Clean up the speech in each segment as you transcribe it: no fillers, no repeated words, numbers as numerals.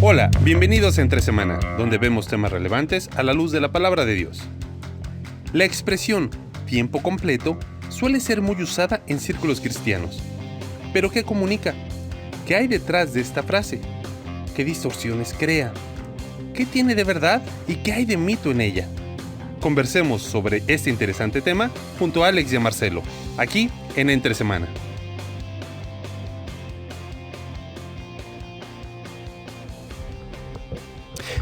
Hola, bienvenidos a Entre Semana, donde vemos temas relevantes a la luz de la palabra de Dios. La expresión tiempo completo suele ser muy usada en círculos cristianos. ¿Pero qué comunica? ¿Qué hay detrás de esta frase? ¿Qué distorsiones crea? ¿Qué tiene de verdad y qué hay de mito en ella? Conversemos sobre este interesante tema junto a Alex y a Marcelo, aquí en Entre Semana.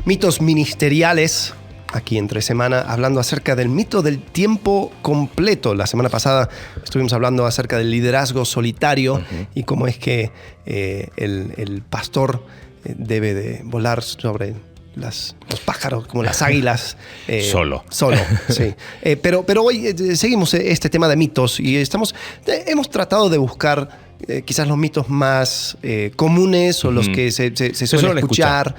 Mitos ministeriales, aquí Entre Semana, hablando acerca del mito del tiempo completo. La semana pasada estuvimos hablando acerca del liderazgo solitario y cómo es que el pastor debe de volar sobre los pájaros, como las águilas. Solo, sí. Pero hoy seguimos este tema de mitos y hemos tratado de buscar quizás los mitos más comunes o los que se suelen escuchar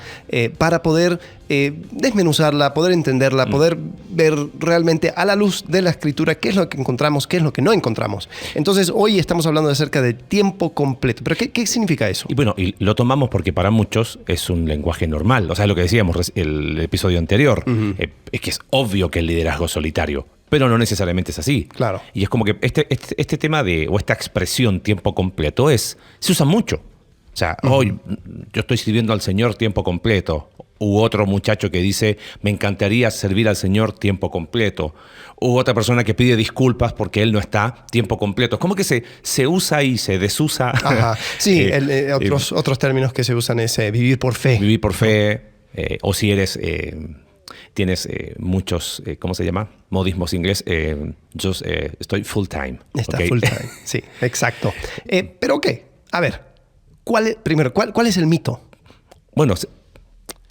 para poder desmenuzarla, poder entenderla, poder ver realmente a la luz de la Escritura qué es lo que encontramos, qué es lo que no encontramos. Entonces hoy estamos hablando acerca de tiempo completo. ¿Pero qué significa eso? Y bueno, y lo tomamos porque para muchos es un lenguaje normal. O sea, lo que decíamos el episodio anterior, es que es obvio que el liderazgo es solitario. Pero no necesariamente es así. Claro. Y es como que este tema o esta expresión tiempo completo se usa mucho. O sea, hoy yo estoy sirviendo al Señor tiempo completo. U otro muchacho que dice, me encantaría servir al Señor tiempo completo. U otra persona que pide disculpas porque él no está tiempo completo. Es como que se usa y se desusa. Ajá. Sí, otros términos que se usan es vivir por fe. Vivir por fe. O si eres... tienes muchos, ¿cómo se llama? Modismos inglés. Yo estoy full time. Está ¿okay? full time, sí, exacto. Pero ok, a ver, ¿cuál es el mito? Bueno,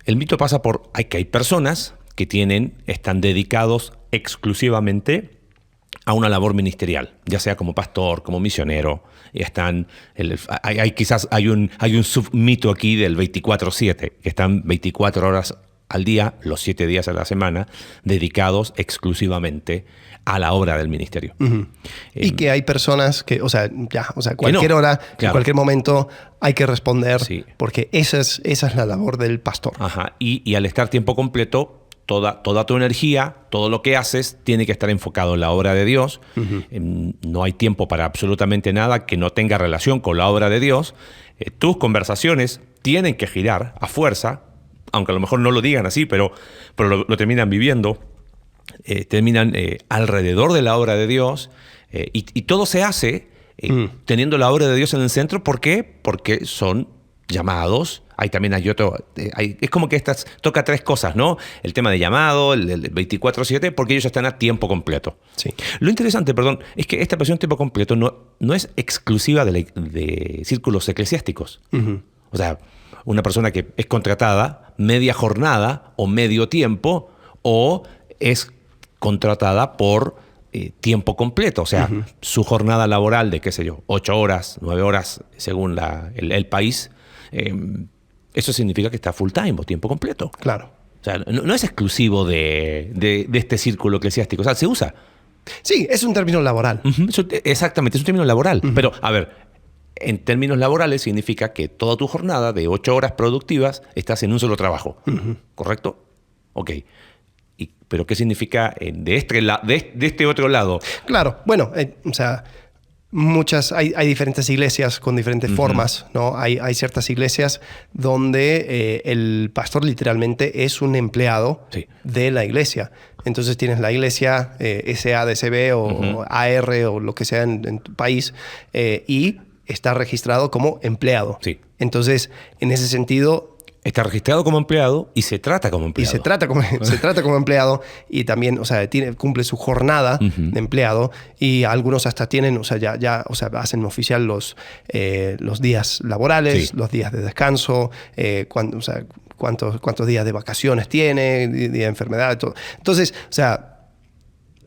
el mito pasa por que hay personas que están dedicados exclusivamente a una labor ministerial, ya sea como pastor, como misionero. Y quizás hay un submito aquí del 24/7, que están 24 horas al día, los 7 días a la semana, dedicados exclusivamente a la obra del ministerio. Y que hay personas que, cualquier hora, claro, en cualquier momento hay que responder, sí, porque esa es la labor del pastor. Ajá. Y al estar tiempo completo, toda tu energía, todo lo que haces, tiene que estar enfocado en la obra de Dios. No hay tiempo para absolutamente nada que no tenga relación con la obra de Dios. Tus conversaciones tienen que girar a fuerza, aunque a lo mejor no lo digan así, pero lo terminan viviendo, terminan alrededor de la obra de Dios, y todo se hace teniendo la obra de Dios en el centro. ¿Por qué? Porque son llamados. También hay otro, es como que toca 3 cosas, ¿no? El tema de llamado, el 24/7, porque ellos están a tiempo completo. Sí. Lo interesante, es que esta expresión tiempo completo no es exclusiva de círculos eclesiásticos. O sea, una persona que es contratada media jornada o medio tiempo, o es contratada por tiempo completo. O sea, su jornada laboral de, 8 horas, 9 horas, según el país, eso significa que está full time o tiempo completo. Claro. O sea, no es exclusivo de este círculo eclesiástico. O sea, se usa. Sí, es un término laboral. Exactamente, es un término laboral. Pero, a ver, en términos laborales significa que toda tu jornada de 8 horas productivas estás en un solo trabajo. ¿Correcto? Ok. ¿Pero qué significa de este otro lado? Claro. Bueno, hay diferentes iglesias con diferentes formas, ¿no? Hay ciertas iglesias donde el pastor literalmente es un empleado, sí, de la iglesia. Entonces tienes la iglesia SADCB o AR o lo que sea en tu país, y está registrado como empleado. Sí. Entonces, en ese sentido, está registrado como empleado y se trata como empleado. Y se trata como empleado, y también, cumple su jornada de empleado, y algunos hasta tienen, hacen oficial los días laborales, sí, los días de descanso, cuántos días de vacaciones tiene, día de enfermedad, todo. Entonces,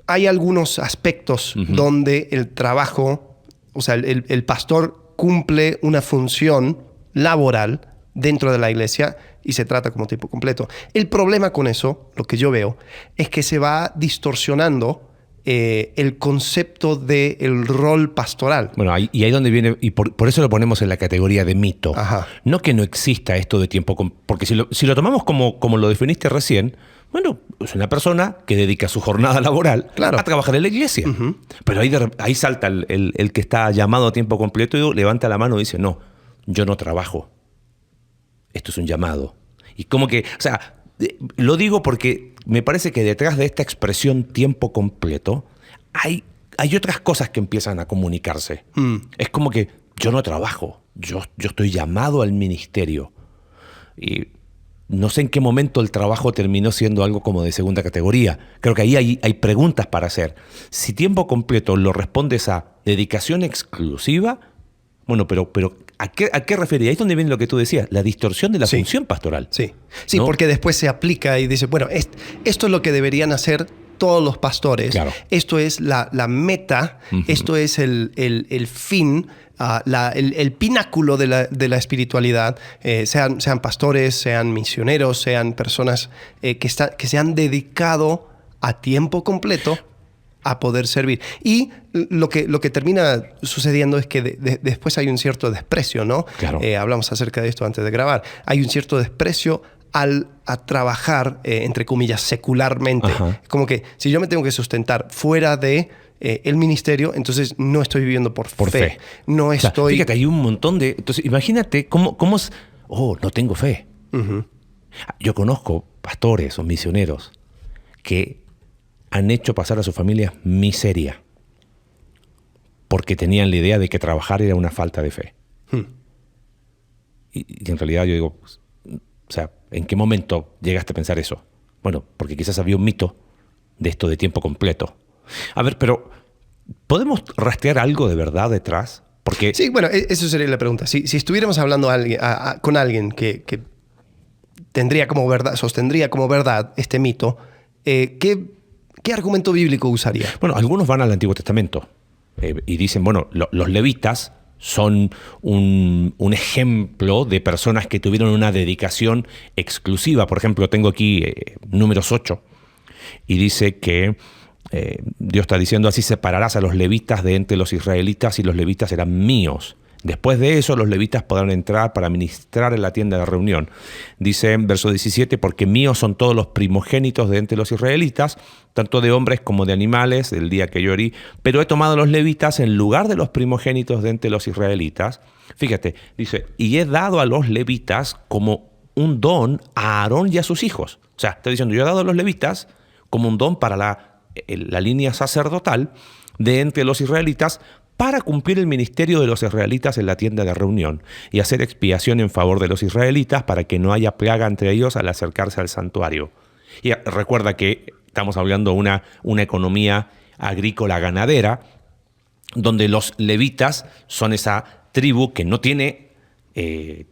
hay algunos aspectos donde el trabajo, el pastor cumple una función laboral dentro de la iglesia y se trata como tiempo completo. El problema con eso, lo que yo veo, es que se va distorsionando el concepto del rol pastoral. Bueno, y ahí donde viene, y por eso lo ponemos en la categoría de mito. Ajá. No que no exista esto de tiempo, porque si lo tomamos como lo definiste recién, bueno, es una persona que dedica su jornada laboral a trabajar en la iglesia. Uh-huh. Pero ahí salta el que está llamado a tiempo completo y levanta la mano y dice, no, yo no trabajo. Esto es un llamado. Y como que, o sea, lo digo porque me parece que detrás de esta expresión tiempo completo hay otras cosas que empiezan a comunicarse. Es como que yo no trabajo, yo estoy llamado al ministerio. Y no sé en qué momento el trabajo terminó siendo algo como de segunda categoría. Creo que ahí hay preguntas para hacer. Si tiempo completo lo respondes a dedicación exclusiva, bueno, pero ¿a qué refería? Ahí es donde viene lo que tú decías, la distorsión de la función pastoral. Sí, ¿no? Porque después se aplica y dice, bueno, esto es lo que deberían hacer todos los pastores. Claro. Esto es la meta, uh-huh. Esto es el fin, el pináculo de la espiritualidad. Sean pastores, sean misioneros, sean personas que se han dedicado a tiempo completo a poder servir. Y lo que termina sucediendo es que después hay un cierto desprecio, ¿no? Claro. Hablamos acerca de esto antes de grabar. Hay un cierto desprecio a trabajar, entre comillas, secularmente. Ajá. Como que si yo me tengo que sustentar fuera de el ministerio, entonces no estoy viviendo por fe. No estoy... Fíjate, hay un montón de... Entonces, imagínate cómo es... Oh, no tengo fe. Uh-huh. Yo conozco pastores o misioneros que han hecho pasar a su familia miseria porque tenían la idea de que trabajar era una falta de fe. Y en realidad yo digo, o sea, ¿en qué momento llegaste a pensar eso? Bueno, porque quizás había un mito de esto de tiempo completo. A ver, pero ¿podemos rastrear algo de verdad detrás? Porque... Sí, bueno, eso sería la pregunta. Si estuviéramos hablando con alguien que tendría como verdad, sostendría como verdad este mito, ¿qué argumento bíblico usaría? Bueno, algunos van al Antiguo Testamento y dicen, bueno, los levitas son un ejemplo de personas que tuvieron una dedicación exclusiva. Por ejemplo, tengo aquí Números 8 y dice que Dios está diciendo, así separarás a los levitas de entre los israelitas y los levitas serán míos. Después de eso, los levitas podrán entrar para ministrar en la tienda de reunión. Dice en verso 17, porque míos son todos los primogénitos de entre los israelitas, tanto de hombres como de animales, del día que yo herí. Pero he tomado a los levitas en lugar de los primogénitos de entre los israelitas. Fíjate, dice, y he dado a los levitas como un don a Aarón y a sus hijos. O sea, está diciendo, yo he dado a los levitas como un don para la línea sacerdotal de entre los israelitas, para cumplir el ministerio de los israelitas en la tienda de reunión y hacer expiación en favor de los israelitas para que no haya plaga entre ellos al acercarse al santuario. Y recuerda que estamos hablando de una economía agrícola ganadera, donde los levitas son esa tribu que no tiene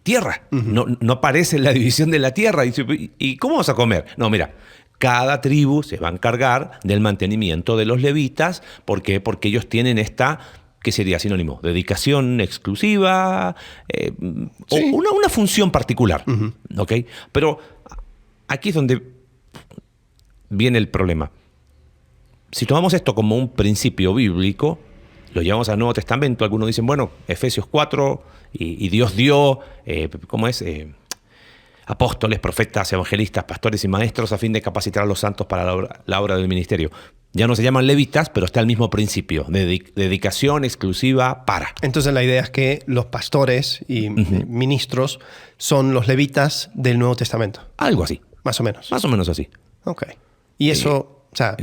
tierra, uh-huh. no aparece en la división de la tierra. ¿Y cómo vas a comer? No, mira, cada tribu se va a encargar del mantenimiento de los levitas. ¿Por qué? Porque ellos tienen esta... ¿Qué sería sinónimo? Dedicación exclusiva, o una función particular. Uh-huh. ¿Okay? Pero aquí es donde viene el problema. Si tomamos esto como un principio bíblico, lo llevamos al Nuevo Testamento, algunos dicen, bueno, Efesios 4, y Dios dio, ¿cómo es? Apóstoles, profetas, evangelistas, pastores y maestros a fin de capacitar a los santos para la obra del ministerio. Ya no se llaman levitas, pero está el mismo principio, de dedicación exclusiva para. Entonces la idea es que los pastores y uh-huh. ministros son los levitas del Nuevo Testamento. Algo así. Más o menos. Más o menos así. Ok. Y eso, o sea,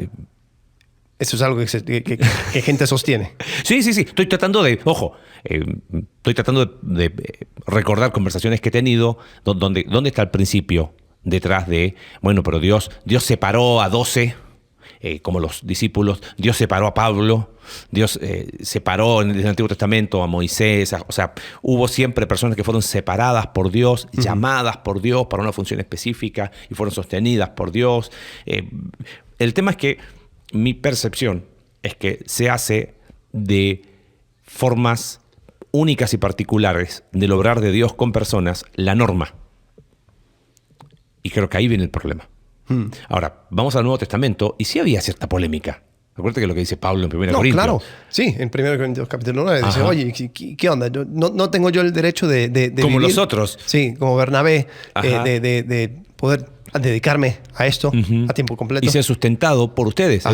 eso es algo que gente sostiene. Sí. Estoy tratando de recordar conversaciones que he tenido donde está el principio detrás de, bueno, pero Dios separó a 12... como los discípulos, Dios separó a Pablo, Dios separó en el Antiguo Testamento a Moisés, o sea, hubo siempre personas que fueron separadas por Dios, uh-huh. llamadas por Dios para una función específica y fueron sostenidas por Dios. El tema es que mi percepción es que se hace de formas únicas y particulares del obrar de Dios con personas la norma. Y creo que ahí viene el problema. Ahora, vamos al Nuevo Testamento y sí había cierta polémica Acuérdate que lo que dice Pablo en 1 No, Corintios. claro. Sí, en 1 Corintios capítulo 9 dice, oye, ¿qué onda? No tengo yo el derecho de como vivir. los otros. Sí, como Bernabé, de poder dedicarme a esto a tiempo completo. Y ser sustentado por ustedes.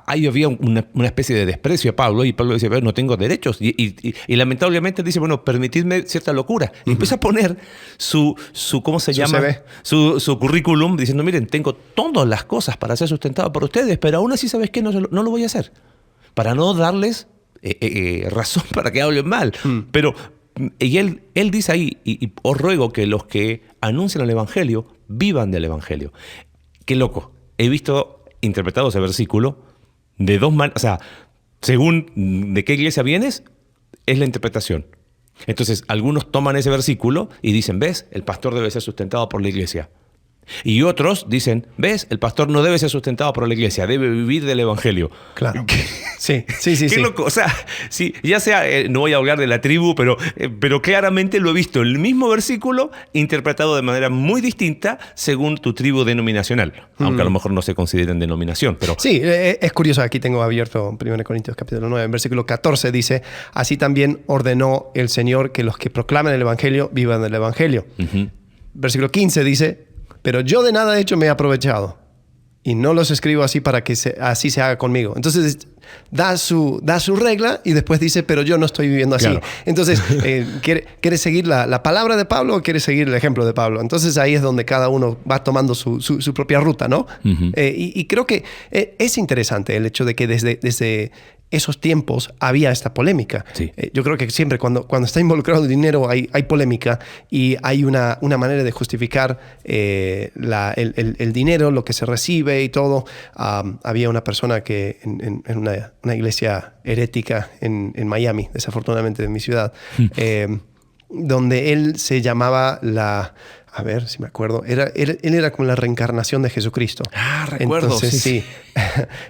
Ahí había una especie de desprecio a Pablo, y Pablo dice, no tengo derechos. Y lamentablemente dice, bueno, permitidme cierta locura. Y empieza a poner su ¿cómo se llama? CV. Su currículum, diciendo, miren, tengo todas las cosas para ser sustentado por ustedes, pero aún así, ¿sabes qué? No lo voy a hacer. Para no darles razón para que hablen mal. Pero y él dice ahí, y os ruego que los que anuncian el Evangelio vivan del Evangelio. Qué loco. He visto interpretado ese versículo de dos maneras. O sea, según de qué iglesia vienes, es la interpretación. Entonces, algunos toman ese versículo y dicen, ¿ves? El pastor debe ser sustentado por la iglesia. Y otros dicen, ¿ves? El pastor no debe ser sustentado por la iglesia, debe vivir del Evangelio. Claro. Sí. Qué loco. O sea, sí, ya sea, no voy a hablar de la tribu, pero claramente lo he visto, el mismo versículo interpretado de manera muy distinta según tu tribu denominacional. Aunque a lo mejor no se consideren denominación. Pero... Sí, es curioso. Aquí tengo abierto 1 Corintios capítulo 9, en versículo 14 dice, así también ordenó el Señor que los que proclaman el Evangelio vivan del Evangelio. Versículo 15 dice, pero yo de nada de hecho me he aprovechado y no los escribo así para que así se haga conmigo. Entonces da su regla y después dice, pero yo no estoy viviendo así. Claro. Entonces, ¿quiere seguir la palabra de Pablo o quiere seguir el ejemplo de Pablo? Entonces ahí es donde cada uno va tomando su propia ruta, ¿no? Y creo que es interesante el hecho de que desde esos tiempos había esta polémica. Sí. Yo creo que siempre cuando está involucrado el dinero hay polémica y hay una manera de justificar el dinero, lo que se recibe y todo. Había una persona que en una iglesia herética en Miami, desafortunadamente en mi ciudad, donde él se llamaba a ver si me acuerdo. Él era como la reencarnación de Jesucristo. Recuerdo. Entonces, sí.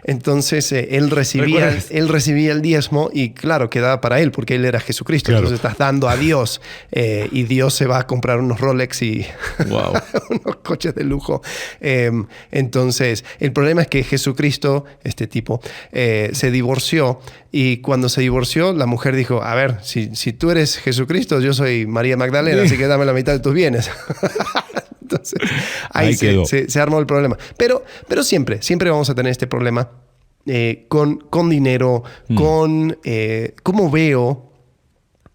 Entonces, él recibía el diezmo y, claro, quedaba para él porque él era Jesucristo. Claro. Entonces, estás dando a Dios y Dios se va a comprar unos Rolex y unos coches de lujo. Entonces, el problema es que Jesucristo, este tipo, se divorció y cuando se divorció, la mujer dijo, a ver, si tú eres Jesucristo, yo soy María Magdalena, así que dame la mitad de tus bienes. Entonces, ahí se armó el problema. Pero siempre vamos a tener este problema con dinero, con cómo veo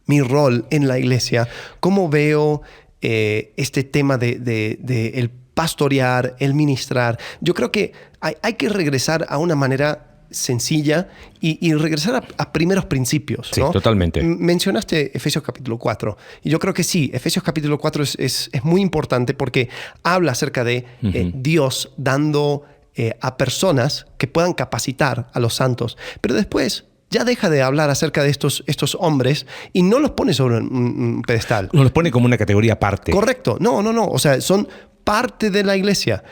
mi rol en la iglesia, cómo veo este tema de el pastorear, el ministrar. Yo creo que hay que regresar a una manera sencilla y regresar a primeros principios, ¿no? Sí, totalmente. Mencionaste Efesios capítulo 4 y yo creo que sí, Efesios capítulo 4 es muy importante porque habla acerca de Dios dando a personas que puedan capacitar a los santos, pero después ya deja de hablar acerca de estos hombres y no los pone sobre un pedestal. No los pone como una categoría aparte. Correcto. No. O sea, son parte de la iglesia.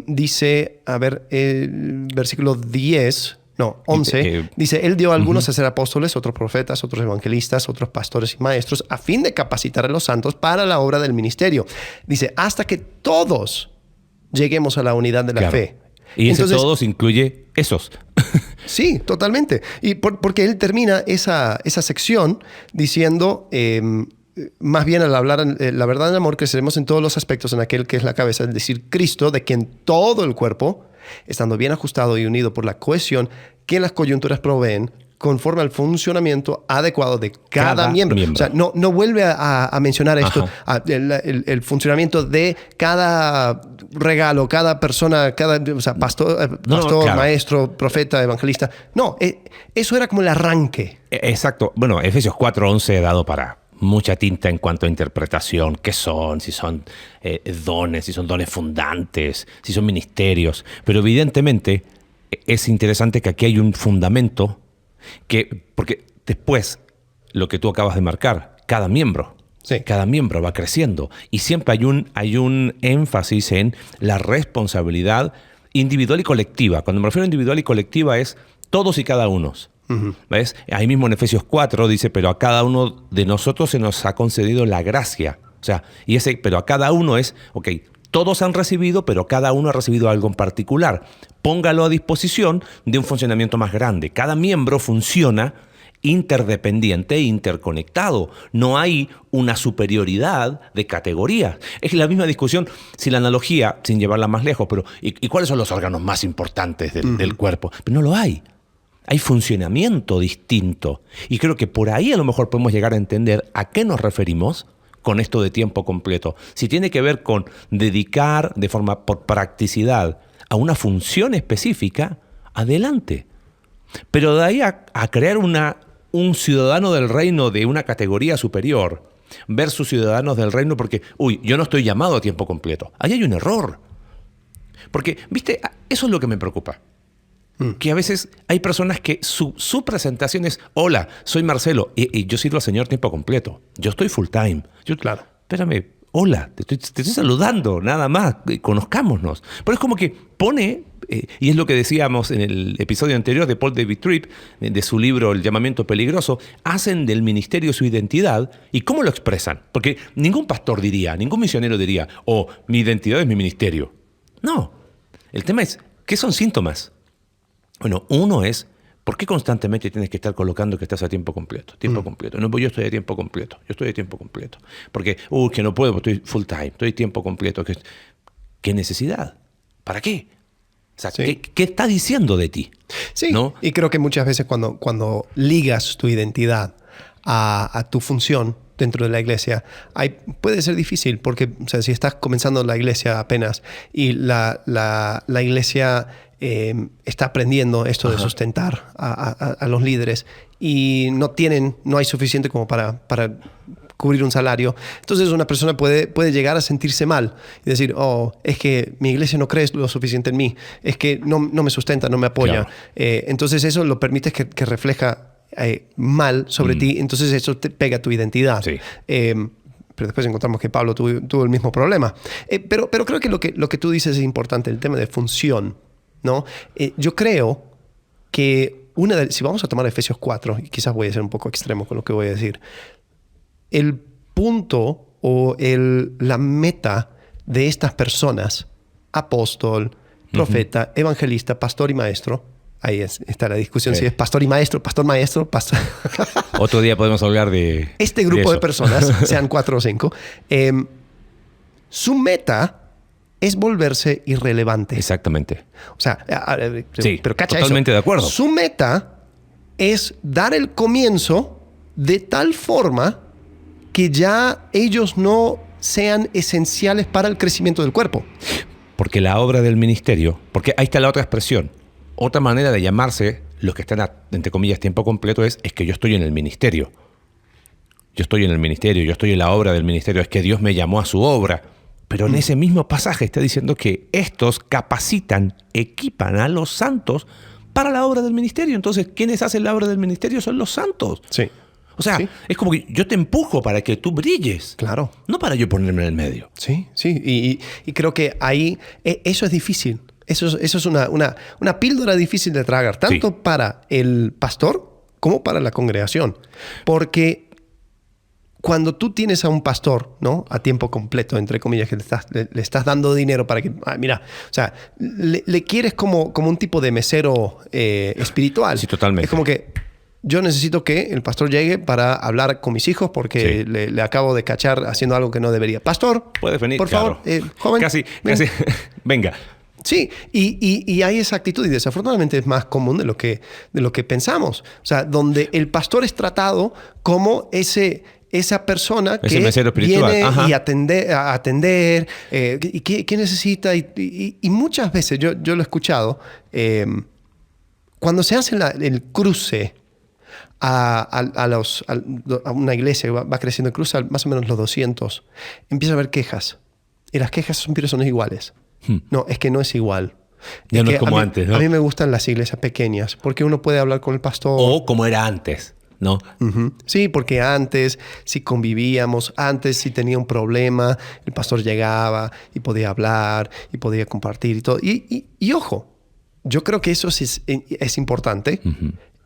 Dice, a ver, versículo 11, dice, Él dio a algunos a ser apóstoles, otros profetas, otros evangelistas, otros pastores y maestros, a fin de capacitar a los santos para la obra del ministerio. Dice, hasta que todos lleguemos a la unidad de la fe. Y entonces, todos incluye esos. Sí, totalmente. Y porque Él termina esa sección diciendo... más bien al hablar la verdad en amor creceremos en todos los aspectos en aquel que es la cabeza, es decir, Cristo, de quien todo el cuerpo, estando bien ajustado y unido por la cohesión que las coyunturas proveen, conforme al funcionamiento adecuado de cada miembro. O sea, no vuelve a mencionar esto, el funcionamiento de cada regalo, cada persona, pastor, maestro, profeta, evangelista. No, eso era como el arranque. Exacto. Bueno, Efesios 4:11 he dado para mucha tinta en cuanto a interpretación, qué son, si son dones, si son dones fundantes, si son ministerios. Pero evidentemente es interesante que aquí hay un fundamento porque después, lo que tú acabas de marcar, cada miembro va creciendo y siempre hay un énfasis en la responsabilidad individual y colectiva. Cuando me refiero a individual y colectiva es todos y cada uno. ¿Ves? Ahí mismo en Efesios 4 dice, pero a cada uno de nosotros se nos ha concedido la gracia. O sea, pero a cada uno es, Todos han recibido, pero cada uno ha recibido algo en particular. Póngalo a disposición de un funcionamiento más grande. Cada miembro funciona interdependiente e interconectado. No hay una superioridad de categorías. Es la misma discusión, si la analogía, sin llevarla más lejos, pero ¿y cuáles son los órganos más importantes del cuerpo? Pero no lo hay. Hay funcionamiento distinto. Y creo que por ahí a lo mejor podemos llegar a entender a qué nos referimos con esto de tiempo completo. Si tiene que ver con dedicar de forma por practicidad a una función específica, adelante. Pero de ahí a crear un ciudadano del reino de una categoría superior versus ciudadanos del reino porque, yo no estoy llamado a tiempo completo. Ahí hay un error. Porque, ¿viste? Eso es lo que me preocupa. Que a veces hay personas que su presentación es: hola, soy Marcelo y yo sirvo al Señor tiempo completo. Yo estoy full time. Claro. Espérame, hola, te estoy saludando, nada más, conozcámonos. Pero es como que pone, y es lo que decíamos en el episodio anterior de Paul David Tripp, de su libro El llamamiento peligroso, hacen del ministerio su identidad. ¿Y cómo lo expresan? Porque ningún pastor diría, ningún misionero diría: mi identidad es mi ministerio. No, el tema es, ¿qué son síntomas? Bueno, uno es, ¿por qué constantemente tienes que estar colocando que estás a tiempo completo? Tiempo completo. No, pues yo estoy a tiempo completo. Yo estoy a tiempo completo. Porque, que no puedo, estoy full time, estoy a tiempo completo. ¿Qué necesidad? ¿Para qué? O sea, sí. ¿Qué está diciendo de ti? Sí, ¿no? Y creo que muchas veces cuando ligas tu identidad a tu función dentro de la iglesia, puede ser difícil porque, o sea, si estás comenzando la iglesia apenas y la iglesia está aprendiendo esto de sustentar a los líderes y no hay suficiente como para cubrir un salario, entonces una persona puede llegar a sentirse mal y decir: es que mi iglesia no cree lo suficiente en mí, es que no me sustenta, no me apoya. Claro. Entonces eso lo permites que refleja mal sobre ti, entonces eso te pega tu identidad. Sí. Pero después encontramos que Pablo tuvo el mismo problema. Pero creo que lo que tú dices es importante, el tema de función, ¿no? Yo creo que si vamos a tomar Efesios 4, y quizás voy a ser un poco extremo con lo que voy a decir, el punto o la meta de estas personas, apóstol, profeta, evangelista, pastor y maestro, ahí está la discusión, si es pastor y maestro, pastor. Otro día podemos hablar de este grupo de personas, sean 4 o 5, su meta es volverse irrelevante. Exactamente. O sea, pero cacha totalmente eso. De acuerdo. Su meta es dar el comienzo de tal forma que ya ellos no sean esenciales para el crecimiento del cuerpo. Porque la obra del ministerio, porque ahí está la otra expresión. Otra manera de llamarse los que están, entre comillas, tiempo completo es que yo estoy en el ministerio. Yo estoy en el ministerio, yo estoy en la obra del ministerio, es que Dios me llamó a su obra. Pero en ese mismo pasaje está diciendo que estos capacitan, equipan a los santos para la obra del ministerio. Entonces, ¿quiénes hacen la obra del ministerio? Son los santos. Sí. O sea, es como que yo te empujo para que tú brilles. Claro. No para yo ponerme en el medio. Sí. Y creo que ahí eso es difícil. Eso es una píldora difícil de tragar, tanto para el pastor como para la congregación. Porque cuando tú tienes a un pastor, ¿no?, a tiempo completo, entre comillas, que le estás dando dinero para que, mira, o sea, le quieres como un tipo de mesero espiritual. Sí, totalmente. Es como que yo necesito que el pastor llegue para hablar con mis hijos porque le acabo de cachar haciendo algo que no debería. Pastor, puedes venir, por favor, joven. Casi, venga. Sí, y hay esa actitud y desafortunadamente es más común de lo que pensamos. O sea, donde el pastor es tratado como esa persona que viene y a atender y qué necesita. Y muchas veces, yo lo he escuchado, cuando se hace el cruce a una iglesia que va creciendo, el cruce a más o menos los 200, empieza a haber quejas. Y las quejas siempre son iguales. No, es que no es igual. Ya no es como antes, ¿no? A mí me gustan las iglesias pequeñas porque uno puede hablar con el pastor. O como era antes, ¿no? Sí, porque antes si convivíamos, antes si tenía un problema, el pastor llegaba y podía hablar y podía compartir y todo. Y ojo, yo creo que eso es importante,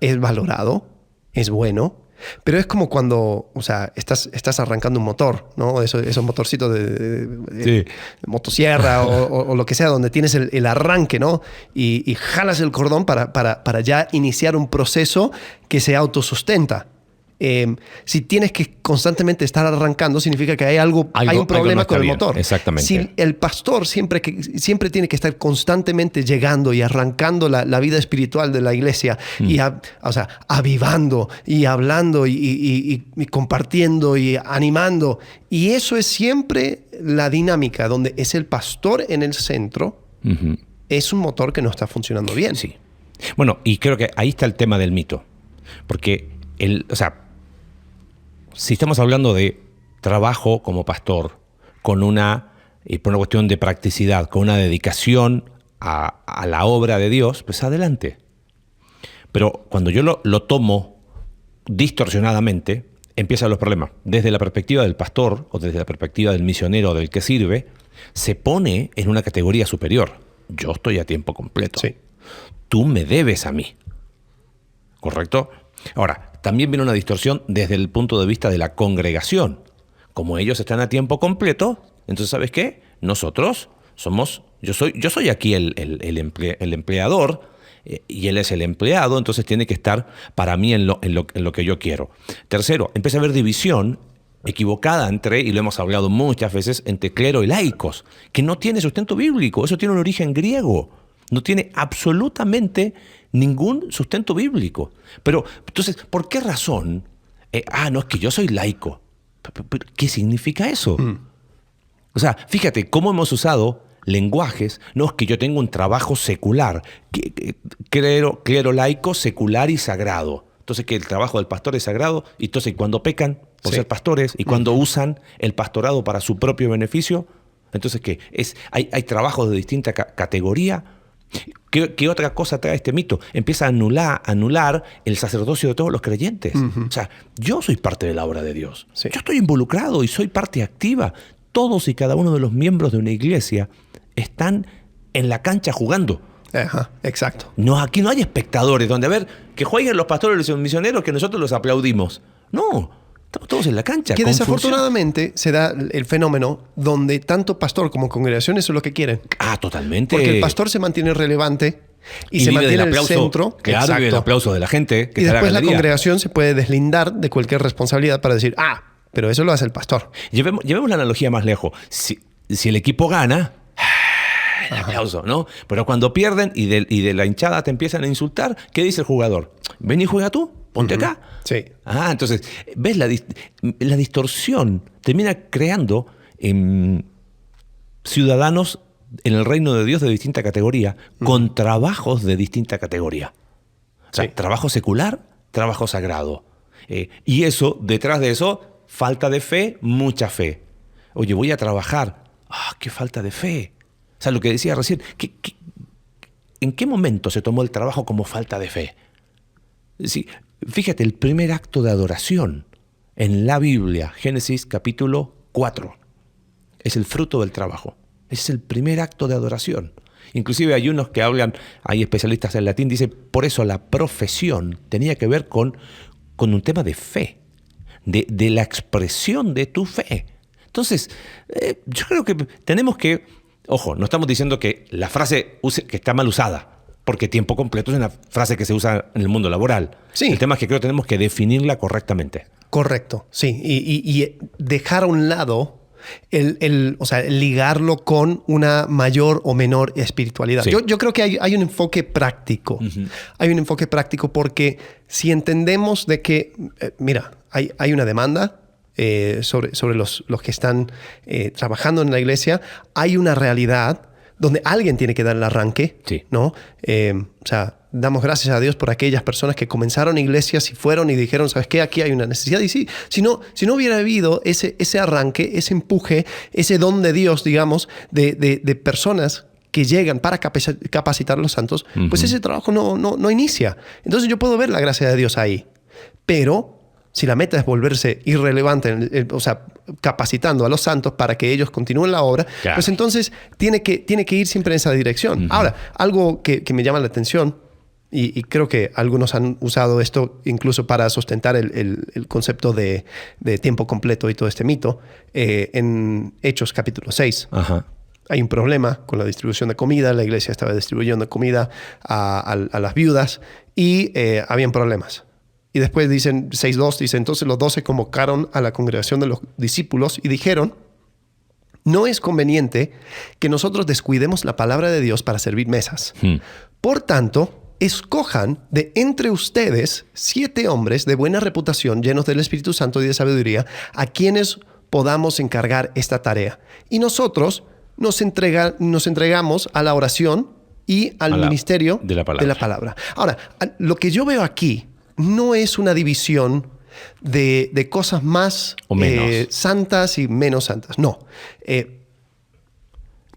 es valorado, es bueno, Pero es como cuando, o sea, estás arrancando un motor, ¿no? Esos motorcitos de motosierra o lo que sea, donde tienes el arranque, ¿no? Y jalas el cordón para ya iniciar un proceso que se autosustenta. Si tienes que constantemente estar arrancando, significa que hay un problema con el motor. Exactamente. Si el pastor siempre tiene que estar constantemente llegando y arrancando la vida espiritual de la iglesia, y avivando y hablando y compartiendo y animando. Y eso es siempre la dinámica, donde es el pastor en el centro. Es un motor que no está funcionando bien. Sí. Bueno, y creo que ahí está el tema del mito. Porque si estamos hablando de trabajo como pastor, por una cuestión de practicidad, con una dedicación a la obra de Dios, pues adelante. Pero cuando yo lo tomo distorsionadamente, empiezan los problemas. Desde la perspectiva del pastor o desde la perspectiva del misionero o del que sirve, se pone en una categoría superior. Yo estoy a tiempo completo. Sí. Tú me debes a mí. ¿Correcto? Ahora, también viene una distorsión desde el punto de vista de la congregación. Como ellos están a tiempo completo, entonces, ¿sabes qué? Nosotros somos... Yo soy aquí el empleador y él es el empleado, entonces tiene que estar para mí en lo que yo quiero. Tercero, empieza a haber división equivocada y lo hemos hablado muchas veces, entre clero y laicos, que no tiene sustento bíblico. Eso tiene un origen griego. No tiene absolutamente ningún sustento bíblico. Pero, entonces, ¿por qué razón? No, es que yo soy laico. ¿Qué significa eso? O sea, fíjate cómo hemos usado lenguajes. No, es que yo tengo un trabajo secular. Clero laico, secular y sagrado. Entonces, que el trabajo del pastor es sagrado. Y entonces, cuando pecan por ser pastores y cuando usan el pastorado para su propio beneficio, entonces, ¿qué? Hay trabajos de distinta categoría. ¿Qué otra cosa trae este mito? Empieza a anular el sacerdocio de todos los creyentes. O sea, yo soy parte de la obra de Dios. Sí. Yo estoy involucrado y soy parte activa. Todos y cada uno de los miembros de una iglesia están en la cancha jugando. Ajá, exacto. No, aquí no hay espectadores donde, a ver, que jueguen los pastores y los misioneros, que nosotros los aplaudimos. No, estamos todos en la cancha. Que desafortunadamente se da el fenómeno donde tanto pastor como congregación eso es lo que quieren. Totalmente. Porque el pastor se mantiene relevante y se mantiene en el centro. Claro, y el aplauso de la gente. Y después la congregación se puede deslindar de cualquier responsabilidad para decir, pero eso lo hace el pastor. Llevemos la analogía más lejos. Si el equipo gana, el aplauso, ¿no? Pero cuando pierden y de la hinchada te empiezan a insultar, ¿qué dice el jugador? Ven y juega tú, ponte acá. Sí. Entonces, ¿ves la distorsión? Termina creando ciudadanos en el reino de Dios de distinta categoría, con trabajos de distinta categoría. O sea, trabajo secular, trabajo sagrado. Y eso, detrás de eso, falta de fe, mucha fe. Oye, voy a trabajar. ¡Qué falta de fe! O sea, lo que decía recién, ¿en qué momento se tomó el trabajo como falta de fe? Sí, fíjate, el primer acto de adoración en la Biblia, Génesis capítulo 4, es el fruto del trabajo. Es el primer acto de adoración. Inclusive hay unos que hablan, hay especialistas en latín, dicen, por eso la profesión tenía que ver con un tema de fe, de la expresión de tu fe. Entonces, yo creo que tenemos que, ojo, no estamos diciendo que la frase que está mal usada, porque tiempo completo es una frase que se usa en el mundo laboral. Sí. El tema es que creo que tenemos que definirla correctamente. Correcto, sí. Y dejar a un lado ligarlo con una mayor o menor espiritualidad. Sí. Yo creo que hay un enfoque práctico. Hay un enfoque práctico porque si entendemos de que, hay una demanda sobre los que están trabajando en la iglesia, hay una realidad donde alguien tiene que dar el arranque, sí. ¿no? Damos gracias a Dios por aquellas personas que comenzaron iglesias y fueron y dijeron, ¿sabes qué? Aquí hay una necesidad. Y sí, si no hubiera habido ese arranque, ese empuje, ese don de Dios, digamos, de personas que llegan para capacitar a los santos, pues ese trabajo no inicia. Entonces yo puedo ver la gracia de Dios ahí. Pero si la meta es volverse irrelevante, capacitando a los santos para que ellos continúen la obra, claro, pues entonces tiene que ir siempre en esa dirección. Ahora, algo que me llama la atención, y creo que algunos han usado esto incluso para sustentar el concepto de tiempo completo y todo este mito, en Hechos capítulo 6. Ajá. Hay un problema con la distribución de comida. La iglesia estaba distribuyendo comida a las viudas y habían problemas. Y después dicen, 6.2, dice, entonces los 12 convocaron a la congregación de los discípulos y dijeron, no es conveniente que nosotros descuidemos la palabra de Dios para servir mesas. Por tanto, escojan de entre ustedes 7 hombres de buena reputación, llenos del Espíritu Santo y de sabiduría, a quienes podamos encargar esta tarea. Y nosotros nos entregamos a la oración y al ministerio de la palabra. Ahora, lo que yo veo aquí no es una división de cosas más santas y menos santas. No.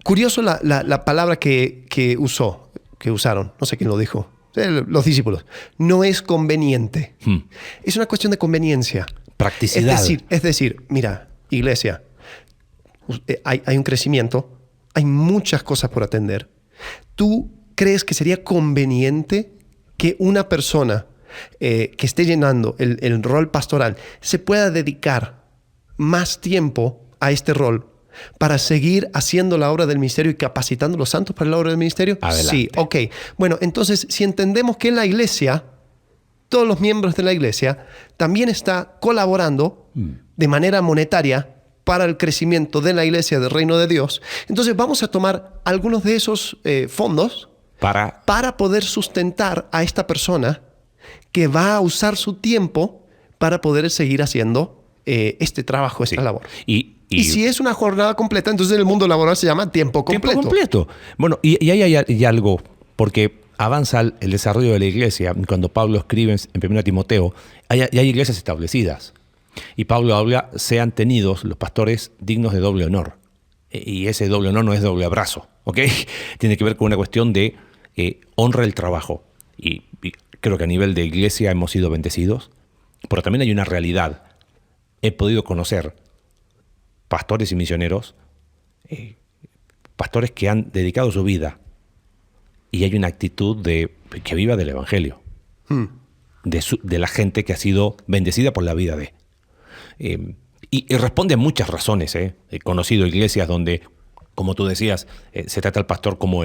Curioso la palabra que usaron. No sé quién lo dijo. Los discípulos. No es conveniente. Es una cuestión de conveniencia. Practicidad. Es decir, mira, iglesia, hay un crecimiento, hay muchas cosas por atender. ¿Tú crees que sería conveniente que una persona que esté llenando el rol pastoral se pueda dedicar más tiempo a este rol para seguir haciendo la obra del ministerio y capacitando a los santos para la obra del ministerio? Adelante. Sí, ok. Bueno, entonces, si entendemos que la iglesia, todos los miembros de la iglesia, también está colaborando de manera monetaria para el crecimiento de la iglesia del reino de Dios, entonces vamos a tomar algunos de esos fondos para poder sustentar a esta persona que va a usar su tiempo para poder seguir haciendo este trabajo, esta labor. Y si es una jornada completa, entonces en el mundo laboral se llama tiempo completo. Tiempo completo. Bueno, y ahí hay algo, porque avanza el desarrollo de la iglesia. Cuando Pablo escribe en 1 Timoteo, hay iglesias establecidas. Y Pablo habla, sean tenidos los pastores dignos de doble honor. Y ese doble honor no es doble abrazo, ¿ok? Tiene que ver con una cuestión de honra el trabajo. Y creo que a nivel de iglesia hemos sido bendecidos, pero también hay una realidad. He podido conocer pastores y misioneros, pastores que han dedicado su vida, y hay una actitud que viva del evangelio, de la gente que ha sido bendecida por la vida de. Y responde a muchas razones. He conocido iglesias donde, como tú decías, se trata al pastor como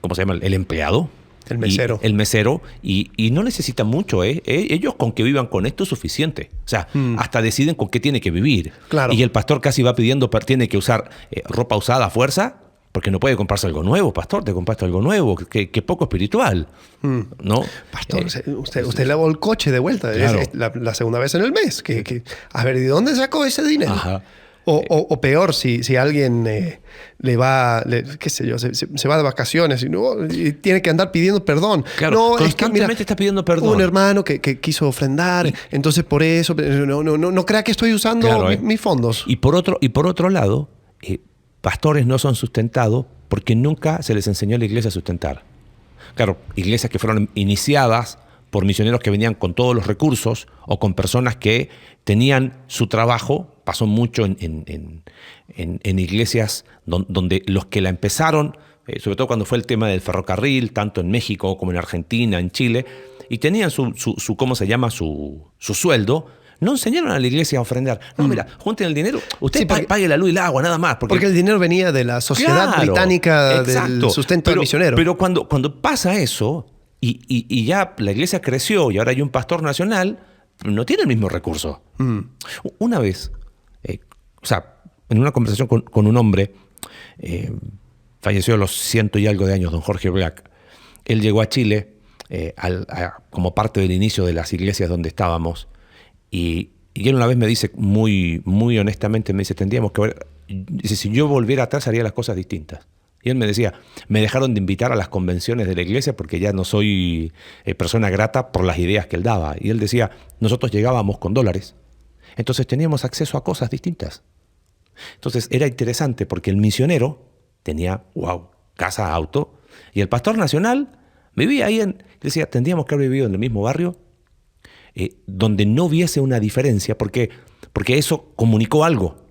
¿cómo se llama? El empleado. El mesero. El mesero, y no necesitan mucho. Ellos con que vivan con esto es suficiente. O sea, hasta deciden con qué tiene que vivir. Claro. Y el pastor casi va pidiendo, tiene que usar ropa usada a fuerza, porque no puede comprarse algo nuevo. Pastor, te compraste algo nuevo, que poco espiritual. ¿No? Pastor, usted lavó el coche de vuelta. Claro. Es la segunda vez en el mes. A ver, ¿de dónde sacó ese dinero? Ajá. O peor, si alguien qué sé yo, se va de vacaciones y tiene que andar pidiendo perdón. Claro, no, constantemente está pidiendo perdón. Un hermano que quiso ofrendar, entonces por eso, no crea que estoy usando mis fondos. Y por otro lado, pastores no son sustentados porque nunca se les enseñó a la iglesia a sustentar. Claro, iglesias que fueron iniciadas por misioneros que venían con todos los recursos o con personas que tenían su trabajo. Pasó mucho en iglesias donde los que la empezaron, sobre todo cuando fue el tema del ferrocarril, tanto en México como en Argentina, en Chile, y tenían su ¿cómo se llama? Su sueldo. No enseñaron a la iglesia a ofrendar. No, mira, junten el dinero. Usted pague la luz y el agua, nada más. Porque el dinero venía de la sociedad británica, del sustento del misionero. Pero cuando pasa eso, y ya la iglesia creció y ahora hay un pastor nacional, no tiene el mismo recurso. Una vez, en una conversación con un hombre, falleció a los 100 y algo de años, don Jorge Black. Él llegó a Chile como parte del inicio de las iglesias donde estábamos. Y él una vez me dice, muy, muy honestamente, me dice, tendríamos que ver, dice, si yo volviera atrás haría las cosas distintas. Y él me decía, me dejaron de invitar a las convenciones de la iglesia porque ya no soy persona grata por las ideas que él daba. Y él decía, nosotros llegábamos con dólares, entonces teníamos acceso a cosas distintas. Entonces era interesante porque el misionero tenía, casa, auto, y el pastor nacional vivía ahí, decía, tendríamos que haber vivido en el mismo barrio, donde no hubiese una diferencia, porque eso comunicó algo,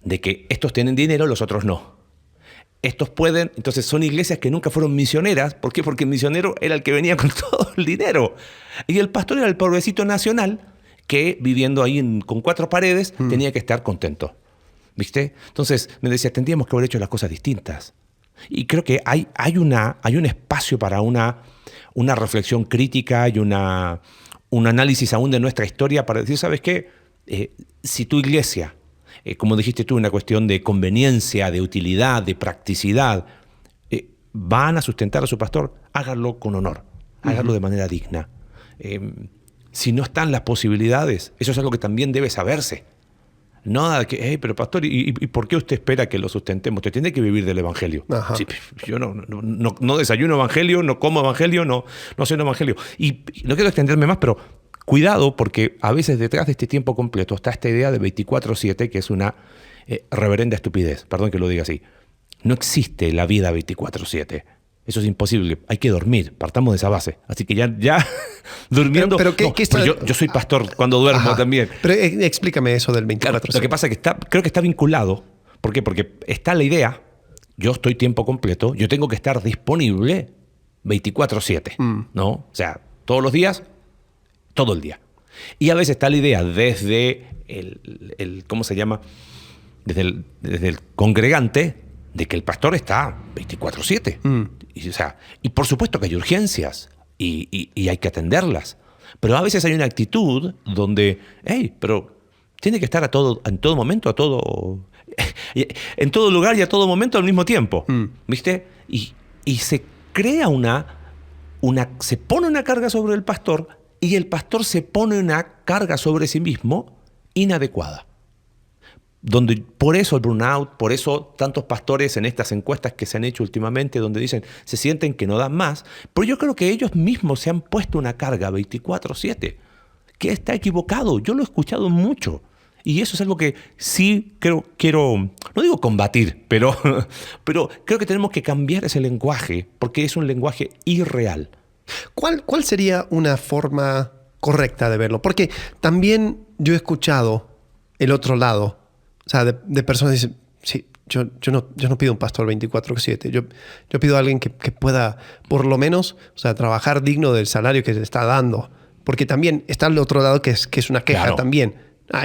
de que estos tienen dinero, los otros no. estos pueden, entonces son iglesias que nunca fueron misioneras. ¿Por qué? Porque el misionero era el que venía con todo el dinero. Y el pastor era el pobrecito nacional que viviendo ahí con 4 paredes tenía que estar contento. ¿Viste? Entonces me decía, tendríamos que haber hecho las cosas distintas. Y creo que hay un espacio para una reflexión crítica y un análisis aún de nuestra historia para decir, ¿sabes qué? Si tu iglesia, como dijiste tú, una cuestión de conveniencia, de utilidad, de practicidad, van a sustentar a su pastor, háganlo con honor, háganlo de manera digna. Si no están las posibilidades, eso es algo que también debe saberse. Nada de que, pero pastor, ¿y por qué usted espera que lo sustentemos? Usted tiene que vivir del evangelio. Sí, yo no desayuno evangelio, no como evangelio, no sé evangelio. Y no quiero extenderme más, pero cuidado, porque a veces detrás de este tiempo completo está esta idea de 24/7, que es una reverenda estupidez. Perdón que lo diga así. No existe la vida 24/7. Eso es imposible. Hay que dormir. Partamos de esa base. Así que ya durmiendo... Pero ¿qué está... yo soy pastor cuando duermo también. Pero explícame eso del 24/7. Claro, lo que pasa es que creo que está vinculado. ¿Por qué? Porque está la idea, yo estoy tiempo completo, yo tengo que estar disponible 24/7. ¿No? O sea, todos los días, todo el día. Y a veces está la idea desde ¿cómo se llama? Desde el congregante de que el pastor está 24/7. Y por supuesto que hay urgencias y hay que atenderlas. Pero a veces hay una actitud donde, pero tiene que estar en todo momento, en todo lugar y a todo momento al mismo tiempo. ¿Viste? Y se crea se pone una carga sobre el pastor y el pastor se pone una carga sobre sí mismo inadecuada. Donde por eso el burnout, por eso tantos pastores en estas encuestas que se han hecho últimamente, donde dicen, se sienten que no dan más, pero yo creo que ellos mismos se han puesto una carga 24/7, que está equivocado. Yo lo he escuchado mucho. Y eso es algo que sí quiero, no digo combatir, pero creo que tenemos que cambiar ese lenguaje, porque es un lenguaje irreal. ¿Cuál sería una forma correcta de verlo? Porque también yo he escuchado el otro lado. O sea, de personas que dicen, sí, yo no pido un pastor 24/7. Yo pido a alguien que pueda, por lo menos, o sea, trabajar digno del salario que se está dando. Porque también está el otro lado que es una queja también.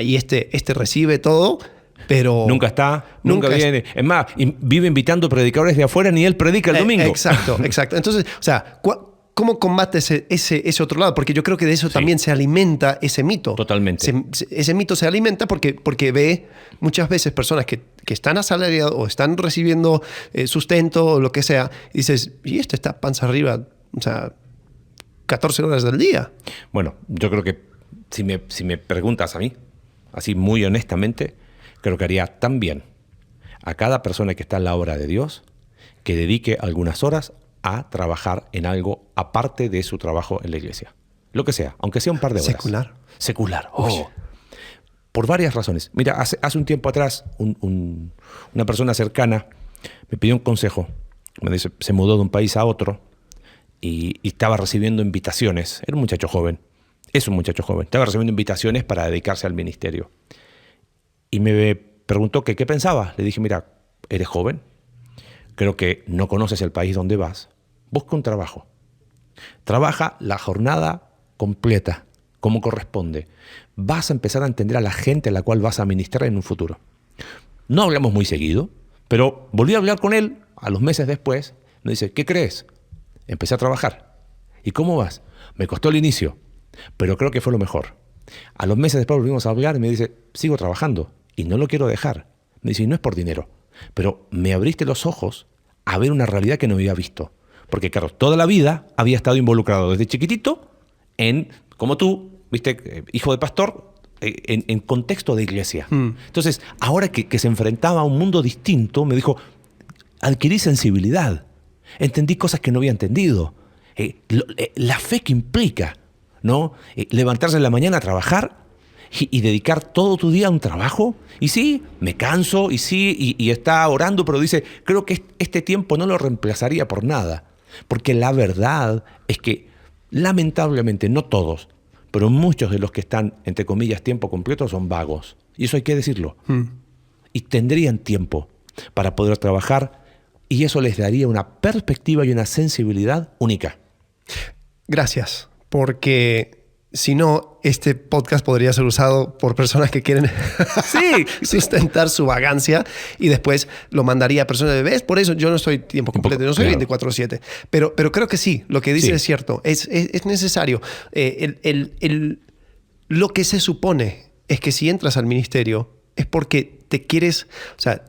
Y este recibe todo, pero... Nunca está, nunca viene. Es más, vive invitando predicadores de afuera, ni él predica el domingo. Exacto. Entonces, o sea, ¿cómo combates ese otro lado? Porque yo creo que de eso también se alimenta ese mito. Totalmente. Ese mito se alimenta porque ve muchas veces personas que están asalariados o están recibiendo sustento o lo que sea, y dices, y esto está panza arriba, o sea, 14 horas del día. Bueno, yo creo que si me preguntas a mí, así muy honestamente, creo que haría tan bien a cada persona que está en la obra de Dios que dedique algunas horas a trabajar en algo aparte de su trabajo en la iglesia. Lo que sea, aunque sea un par de horas. Secular. Por varias razones. Mira, hace un tiempo atrás, una persona cercana me pidió un consejo. Me dice, se mudó de un país a otro y estaba recibiendo invitaciones. Era un muchacho joven. Es un muchacho joven. Estaba recibiendo invitaciones para dedicarse al ministerio. Y me preguntó qué pensaba. Le dije, mira, eres joven. Creo que no conoces el país donde vas. Busca un trabajo. Trabaja la jornada completa, como corresponde. Vas a empezar a entender a la gente a la cual vas a ministrar en un futuro. No hablamos muy seguido, pero volví a hablar con él a los meses después. Me dice, ¿qué crees? Empecé a trabajar. ¿Y cómo vas? Me costó el inicio, pero creo que fue lo mejor. A los meses después volvimos a hablar y me dice, sigo trabajando y no lo quiero dejar. Me dice, y no es por dinero, pero me abriste los ojos a ver una realidad que no había visto. Porque claro, toda la vida había estado involucrado desde chiquitito como tú, viste, hijo de pastor, en contexto de iglesia. Entonces, ahora que se enfrentaba a un mundo distinto, me dijo, adquirí sensibilidad, entendí cosas que no había entendido, la fe que implica, ¿no? Levantarse en la mañana a trabajar y dedicar todo tu día a un trabajo. Y sí, me canso, y está orando, pero dice, creo que este tiempo no lo reemplazaría por nada. Porque la verdad es que, lamentablemente, no todos, pero muchos de los que están, entre comillas, tiempo completo son vagos. Y eso hay que decirlo. Y tendrían tiempo para poder trabajar Y eso les daría una perspectiva y una sensibilidad única. Gracias, porque si no, este podcast podría ser usado por personas que quieren sustentar su vagancia y después lo mandaría a personas de vez. Por eso yo no estoy tiempo completo, no soy 24/7. Pero creo que sí, lo que dice es cierto, es necesario. Lo que se supone es que si entras al ministerio es porque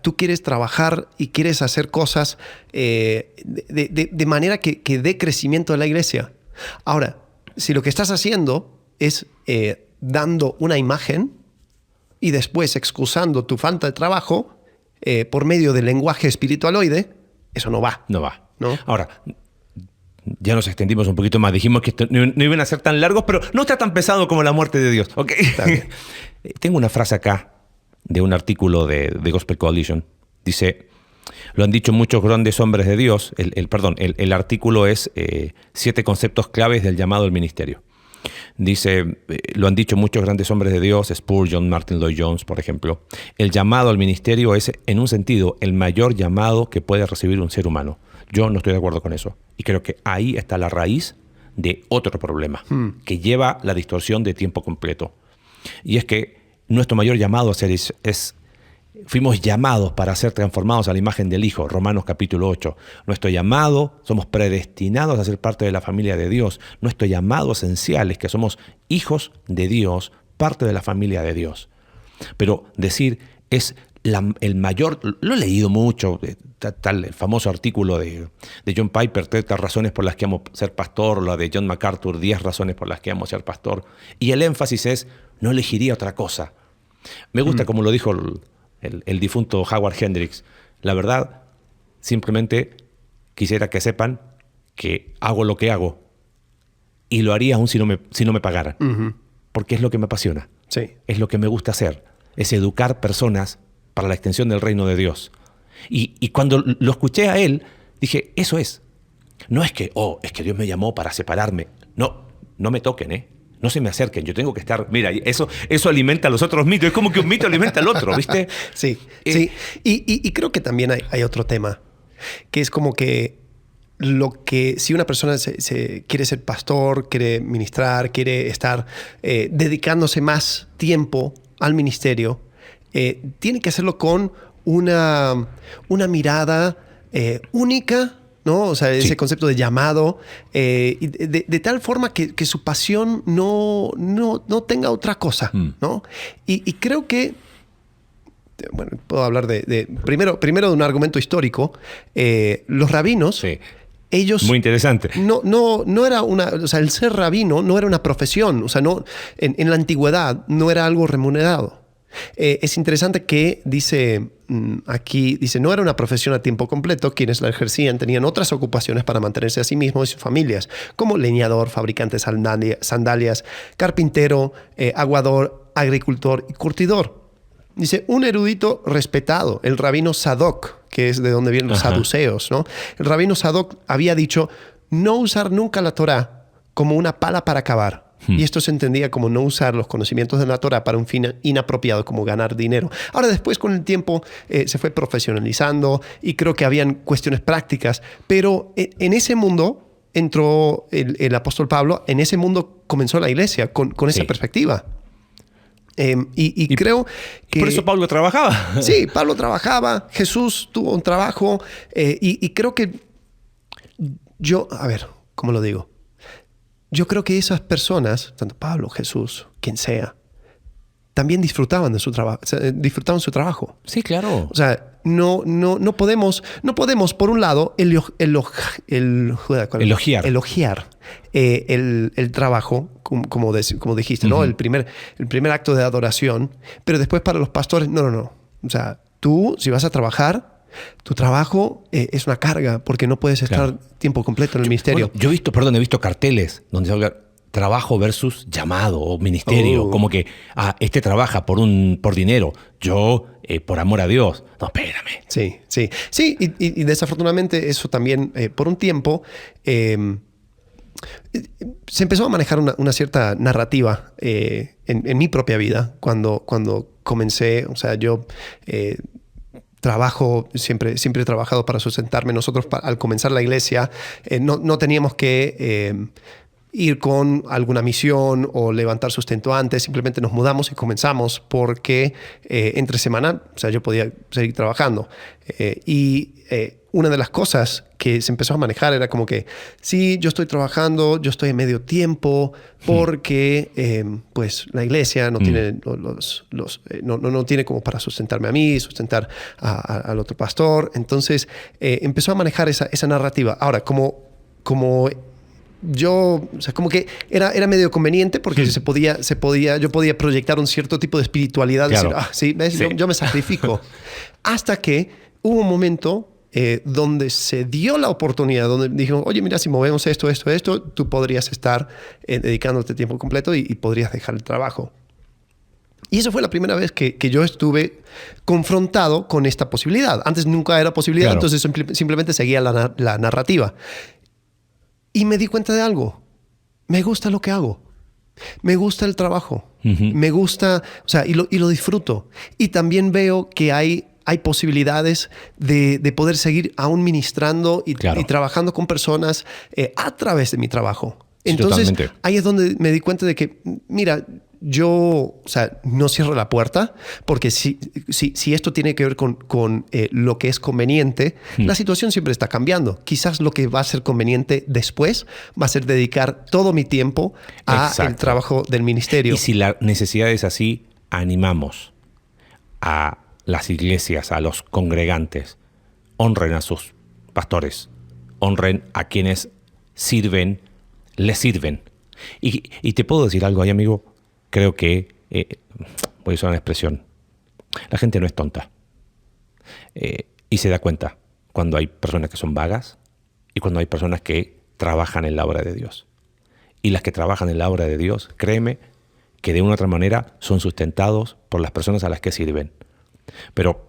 tú quieres trabajar y quieres hacer cosas de manera que dé crecimiento a la iglesia. Ahora, si lo que estás haciendo es dando una imagen y después excusando tu falta de trabajo por medio del lenguaje espiritualoide, eso no va. No va. ¿No? Ahora, ya nos extendimos un poquito más. Dijimos que no iban a ser tan largos, pero no está tan pesado como la muerte de Dios. ¿Okay? Tengo una frase acá de un artículo de Gospel Coalition. Dice, lo han dicho muchos grandes hombres de Dios. El artículo es 7 conceptos claves del llamado al ministerio. Dice, lo han dicho muchos grandes hombres de Dios, Spurgeon, Martin Lloyd-Jones, por ejemplo. El llamado al ministerio es, en un sentido, el mayor llamado que puede recibir un ser humano. Yo no estoy de acuerdo con eso. Y creo que ahí está la raíz de otro problema que lleva la distorsión de tiempo completo. Y es que nuestro mayor llamado fuimos llamados para ser transformados a la imagen del Hijo, Romanos capítulo 8. Nuestro llamado, somos predestinados a ser parte de la familia de Dios. Nuestro llamado esencial es que somos hijos de Dios, parte de la familia de Dios. Pero decir es el mayor, lo he leído mucho, el famoso artículo de John Piper, 30 razones por las que amo ser pastor, la de John MacArthur, 10 razones por las que amo ser pastor. Y el énfasis es, no elegiría otra cosa. Me gusta como lo dijo el difunto Howard Hendricks. La verdad, simplemente quisiera que sepan que hago lo que hago y lo haría aún si no me pagaran. Porque es lo que me apasiona. Sí. Es lo que me gusta hacer. Es educar personas para la extensión del reino de Dios. Y cuando lo escuché a él, dije, eso es. No es que, es que Dios me llamó para separarme. No me toquen, No se me acerquen, yo tengo que estar... Mira, eso alimenta a los otros mitos. Es como que un mito alimenta al otro, ¿viste? Sí. Y creo que también hay otro tema, que es como que si una persona se quiere ser pastor, quiere ministrar, quiere estar dedicándose más tiempo al ministerio, tiene que hacerlo con una mirada única, ¿no? O sea, ese concepto de llamado, de tal forma que su pasión no tenga otra cosa, ¿no? Y creo que, bueno, puedo hablar primero de un argumento histórico. Los rabinos, ellos... Muy interesante. No era o sea, el ser rabino no era una profesión, o sea, en la antigüedad no era algo remunerado. Es interesante que aquí dice, no era una profesión a tiempo completo. Quienes la ejercían tenían otras ocupaciones para mantenerse a sí mismos y sus familias, como leñador, fabricante de sandalias, carpintero, aguador, agricultor y curtidor. Dice, un erudito respetado, el rabino Sadoc, que es de donde vienen los saduceos, ¿no? El rabino Sadoc había dicho, no usar nunca la Torá como una pala para cavar. Y esto se entendía como no usar los conocimientos de la Torá para un fin inapropiado, como ganar dinero. Ahora, después, con el tiempo, se fue profesionalizando y creo que habían cuestiones prácticas. Pero en ese mundo entró el apóstol Pablo, en ese mundo comenzó la iglesia con esa perspectiva. Y creo que... Por eso Pablo trabajaba. Sí, Pablo trabajaba, Jesús tuvo un trabajo y creo que a ver, ¿cómo lo digo? Yo creo que esas personas, tanto Pablo, Jesús, quien sea, también disfrutaban de su trabajo, disfrutaban su trabajo. Sí, claro. O sea, no podemos, por un lado, elogiar el trabajo, como dijiste, ¿no? El primer acto de adoración, pero después para los pastores, no. O sea, tú, si vas a trabajar, tu trabajo es una carga porque no puedes estar tiempo completo en el ministerio. Bueno, he visto carteles donde se habla trabajo versus llamado o ministerio, como que este trabaja por dinero, yo por amor a Dios. No, espérame. Sí, y desafortunadamente eso también por un tiempo se empezó a manejar una cierta narrativa en mi propia vida cuando comencé, o sea, yo trabajo, siempre he trabajado para sustentarme. Nosotros al comenzar la iglesia no teníamos que ir con alguna misión o levantar sustento antes, simplemente nos mudamos y comenzamos porque entre semana, o sea, yo podía seguir trabajando. Una de las cosas que se empezó a manejar era como que, sí, yo estoy trabajando, yo estoy en medio tiempo, porque pues la iglesia no tiene no tiene como para sustentarme a mí, sustentar al otro pastor. Entonces empezó a manejar esa narrativa. Ahora, como yo, o sea, como que era medio conveniente porque yo podía proyectar un cierto tipo de espiritualidad, claro. Decir, sí. Yo me sacrifico. Hasta que hubo un momento donde se dio la oportunidad, donde dijeron, oye, mira, si movemos esto, tú podrías estar dedicándote tiempo completo y podrías dejar el trabajo. Y eso fue la primera vez que yo estuve confrontado con esta posibilidad. Antes nunca era posibilidad, claro. Entonces simplemente seguía la narrativa. Y me di cuenta de algo. Me gusta lo que hago. Me gusta el trabajo. Me gusta, o sea, y lo disfruto. Y también veo que hay posibilidades de poder seguir aún ministrando y trabajando con personas a través de mi trabajo. Entonces, totalmente. Ahí es donde me di cuenta de que, mira, yo, o sea, no cierro la puerta, porque si esto tiene que ver con lo que es conveniente, la situación siempre está cambiando. Quizás lo que va a ser conveniente después va a ser dedicar todo mi tiempo al trabajo del ministerio. Y si la necesidad es así, animamos a las iglesias, a los congregantes, honren a sus pastores, honren a quienes sirven, les sirven. Y te puedo decir algo ahí, amigo. Creo que, voy a usar una expresión, la gente no es tonta. Y se da cuenta cuando hay personas que son vagas y cuando hay personas que trabajan en la obra de Dios. Y las que trabajan en la obra de Dios, créeme, que de una u otra manera son sustentados por las personas a las que sirven. Pero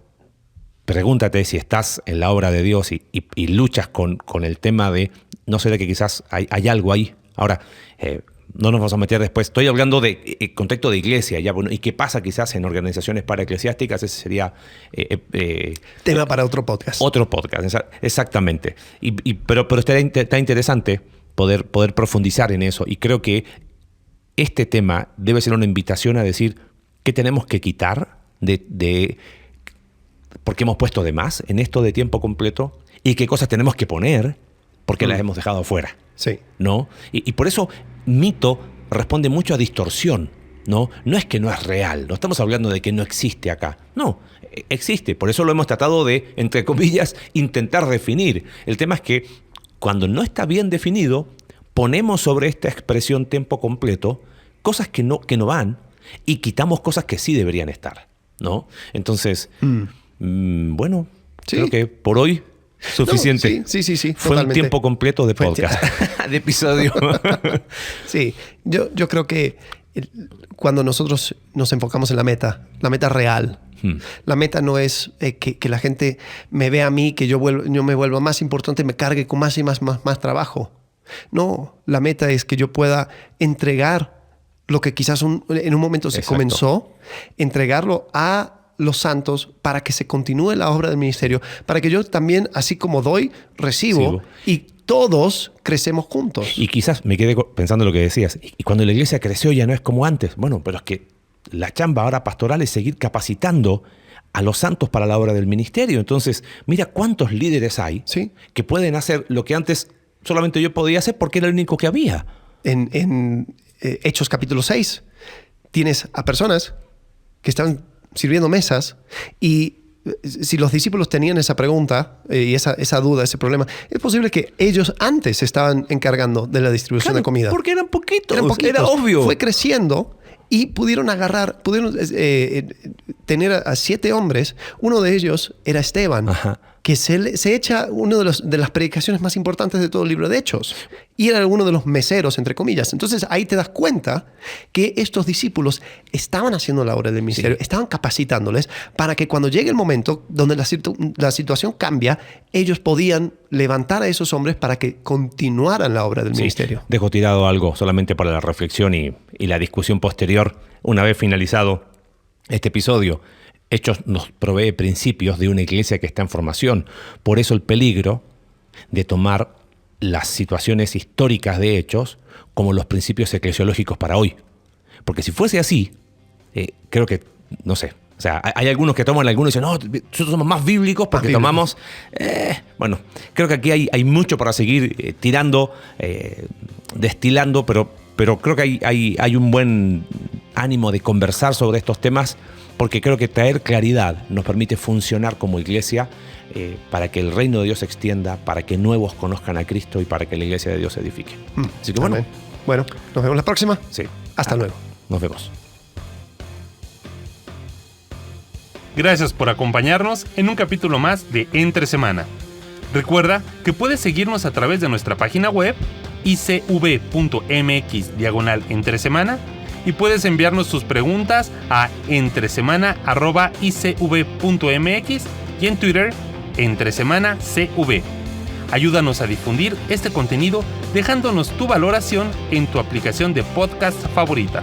pregúntate si estás en la obra de Dios y luchas con el tema de, no sé, de que quizás hay algo ahí. Ahora, no nos vamos a meter después. Estoy hablando de contexto de iglesia. Ya, bueno, ¿y qué pasa quizás en organizaciones paraeclesiásticas? Ese sería... tema para otro podcast. Otro podcast, exactamente. Pero está interesante poder profundizar en eso. Y creo que este tema debe ser una invitación a decir qué tenemos que quitar porque hemos puesto de más en esto de tiempo completo y qué cosas tenemos que poner porque las hemos dejado fuera. Sí. ¿No? Y por eso mito responde mucho a distorsión, ¿no? No es que no es real, no estamos hablando de que no existe acá. No, existe. Por eso lo hemos tratado de, entre comillas, intentar definir. El tema es que cuando no está bien definido, ponemos sobre esta expresión tiempo completo cosas que no van y quitamos cosas que sí deberían estar, ¿no? Entonces, bueno, creo que por hoy suficiente. No, sí. Fue totalmente. Un tiempo completo de podcast, de episodio. Sí, yo creo que cuando nosotros nos enfocamos en la meta real, la meta no es que la gente me vea a mí, que yo me vuelva más importante, me cargue con más y más trabajo. No, la meta es que yo pueda entregar lo que quizás en un momento se comenzó, entregarlo a los santos para que se continúe la obra del ministerio, para que yo también, así como doy, recibo y todos crecemos juntos. Y quizás me quedé pensando lo que decías, y cuando la iglesia creció ya no es como antes. Bueno, pero es que la chamba ahora pastoral es seguir capacitando a los santos para la obra del ministerio. Entonces, mira cuántos líderes hay que pueden hacer lo que antes solamente yo podía hacer porque era el único que había. En Hechos capítulo 6 tienes a personas que están sirviendo mesas, y si los discípulos tenían esa pregunta y esa duda, ese problema, es posible que ellos antes se estaban encargando de la distribución de comida. Porque eran poquitos, era obvio. Fue creciendo y pudieron tener a 7 hombres. Uno de ellos era Esteban, que se echa una de las predicaciones más importantes de todo el libro de Hechos. Y era uno de los meseros, entre comillas. Entonces ahí te das cuenta que estos discípulos estaban haciendo la obra del ministerio, estaban capacitándoles para que cuando llegue el momento donde la situación cambia, ellos podían levantar a esos hombres para que continuaran la obra del ministerio. Dejo tirado algo solamente para la reflexión y la discusión posterior, una vez finalizado este episodio. Hechos nos provee principios de una iglesia que está en formación. Por eso el peligro de tomar las situaciones históricas de Hechos como los principios eclesiológicos para hoy. Porque si fuese así, creo que, no sé, o sea, hay algunos que toman algunos y dicen, no, nosotros somos más bíblicos porque tomamos... bueno, creo que aquí hay mucho para seguir tirando, destilando, pero creo que hay un buen ánimo de conversar sobre estos temas, porque creo que traer claridad nos permite funcionar como iglesia para que el reino de Dios se extienda, para que nuevos conozcan a Cristo y para que la iglesia de Dios se edifique. Así que bueno. Bueno, nos vemos la próxima. Sí. Hasta luego. Nos vemos. Gracias por acompañarnos en un capítulo más de Entre Semana. Recuerda que puedes seguirnos a través de nuestra página web icv.mx/entresemana y puedes enviarnos tus preguntas a entresemana@icv.mx y en Twitter @entresemanacv. Ayúdanos a difundir este contenido dejándonos tu valoración en tu aplicación de podcast favorita.